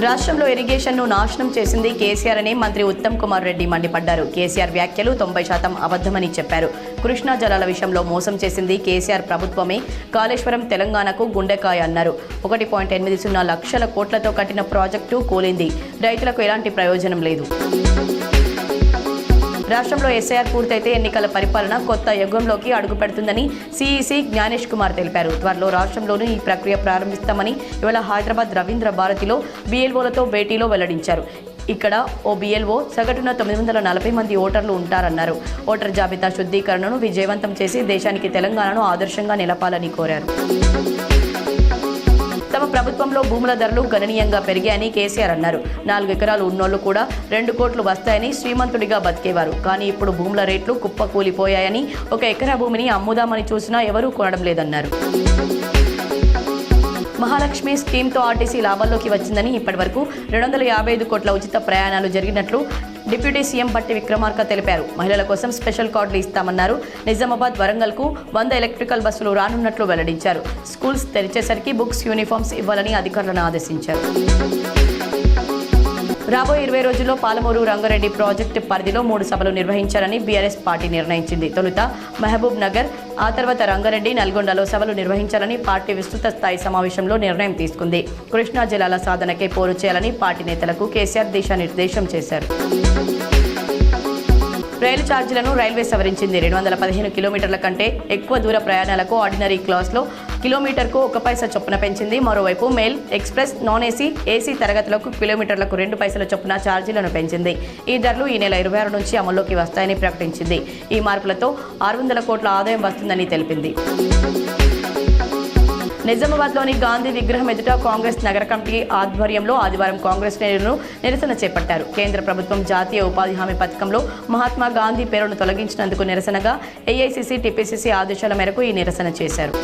రాష్ట్రంలో ఇరిగేషన్ను నాశనం చేసింది కేసీఆర్ అని మంత్రి ఉత్తమ్ కుమార్ రెడ్డి మండిపడ్డారు. కేసీఆర్ వ్యాఖ్యలు 90% అబద్ధమని చెప్పారు. కృష్ణా జలాల విషయంలో మోసం చేసింది కేసీఆర్ ప్రభుత్వమే. కాళేశ్వరం తెలంగాణకు గుండెకాయ అన్నారు. 1.80 లక్షల కోట్లతో కట్టిన ప్రాజెక్టు కూలింది. రైతులకు ఎలాంటి ప్రయోజనం లేదు. రాష్ట్రంలో ఎస్ఐఆర్ పూర్తయితే ఎన్నికల పరిపాలన కొత్త యుగంలోకి అడుగుపెడుతుందని సిఈసి జ్ఞానేష్ కుమార్ తెలిపారు. త్వరలో రాష్ట్రంలోనూ ఈ ప్రక్రియ ప్రారంభిస్తామని ఇవాళ హైదరాబాద్ రవీంద్ర భారతిలో బిఎల్ఓలతో భేటీలో వెల్లడించారు. ఇక్కడ ఓ బిఎల్ఓ సగటున 940 మంది ఓటర్లు ఉంటారన్నారు. ఓటర్ జాబితా శుద్ధీకరణను విజయవంతం చేసి దేశానికి తెలంగాణను ఆదర్శంగా నిలపాలని కోరారు. తమ ప్రభుత్వంలో భూముల ధరలు గణనీయంగా పెరిగాయని కేసీఆర్ అన్నారు. 4 ఎకరాలు ఉన్నోళ్లు కూడా 2 కోట్లు వస్తాయని శ్రీమంతుడిగా బతికేవారు. కానీ ఇప్పుడు భూముల రేట్లు కుప్పకూలిపోయాయని, 1 ఎకరా భూమిని అమ్ముదామని చూసినా ఎవరూ కొనడం లేదన్నారు. మహాలక్ష్మి స్కీమ్తో ఆర్టీసీ లాభాల్లోకి వచ్చిందని, ఇప్పటివరకు 255 కోట్ల ఉచిత ప్రయాణాలు జరిగినట్లు డిప్యూటీ సీఎం బట్టి విక్రమార్క తెలిపారు. మహిళల కోసం స్పెషల్ కార్డులు ఇస్తామన్నారు. నిజామాబాద్, వరంగల్కు 100 ఎలక్ట్రికల్ బస్సులు రానున్నట్లు వెల్లడించారు. స్కూల్స్ తెరిచేసరికి బుక్స్, యూనిఫామ్స్ ఇవ్వాలని అధికారులను ఆదేశించారు. రాబోయే 20 రోజుల్లో పాలమూరు రంగారెడ్డి ప్రాజెక్టు పరిధిలో 3 సభలు నిర్వహించాలని బీఆర్ఎస్ పార్టీ నిర్ణయించింది. తొలుత మహబూబ్ నగర్, ఆ తర్వాత రంగారెడ్డి, నల్గొండలో సభలు నిర్వహించాలని పార్టీ విస్తృత స్థాయి సమావేశంలో నిర్ణయం తీసుకుంది. కృష్ణా జలాల సాధనకే పోరు చేయాలని పార్టీ నేతలకు కేసీఆర్ దిశానిర్దేశం చేశారు. రైలు ఛార్జీలను రైల్వే సవరించింది. 215 కిలోమీటర్ల కంటే ఎక్కువ దూర ప్రయాణాలకు ఆర్డినరీ క్లాస్లో కిలోమీటర్కు 1 పైసా చొప్పున పెంచింది. మరోవైపు mail, express, non AC, AC తరగతులకు కిలోమీటర్లకు 2 పైసల చొప్పున ఛార్జీలను పెంచింది. ఈ ధరలు ఈ నెల 26 నుంచి అమల్లోకి వస్తాయని ప్రకటించింది. ఈ మార్పులతో 600 కోట్ల ఆదాయం వస్తుందని తెలిపింది. నిజామాబాద్లోని గాంధీ విగ్రహం ఎదుట కాంగ్రెస్ నగర కమిటీ ఆధ్వర్యంలో ఆదివారం కాంగ్రెస్ శ్రేణులు నిరసన చేపట్టారు. కేంద్ర ప్రభుత్వం జాతీయ ఉపాధి హామీ పథకంలో మహాత్మా గాంధీ పేరును తొలగించినందుకు నిరసనగా ఏఐసీసీ, టీపీసీసీ ఆదేశాల మేరకు ఈ నిరసన చేశారు.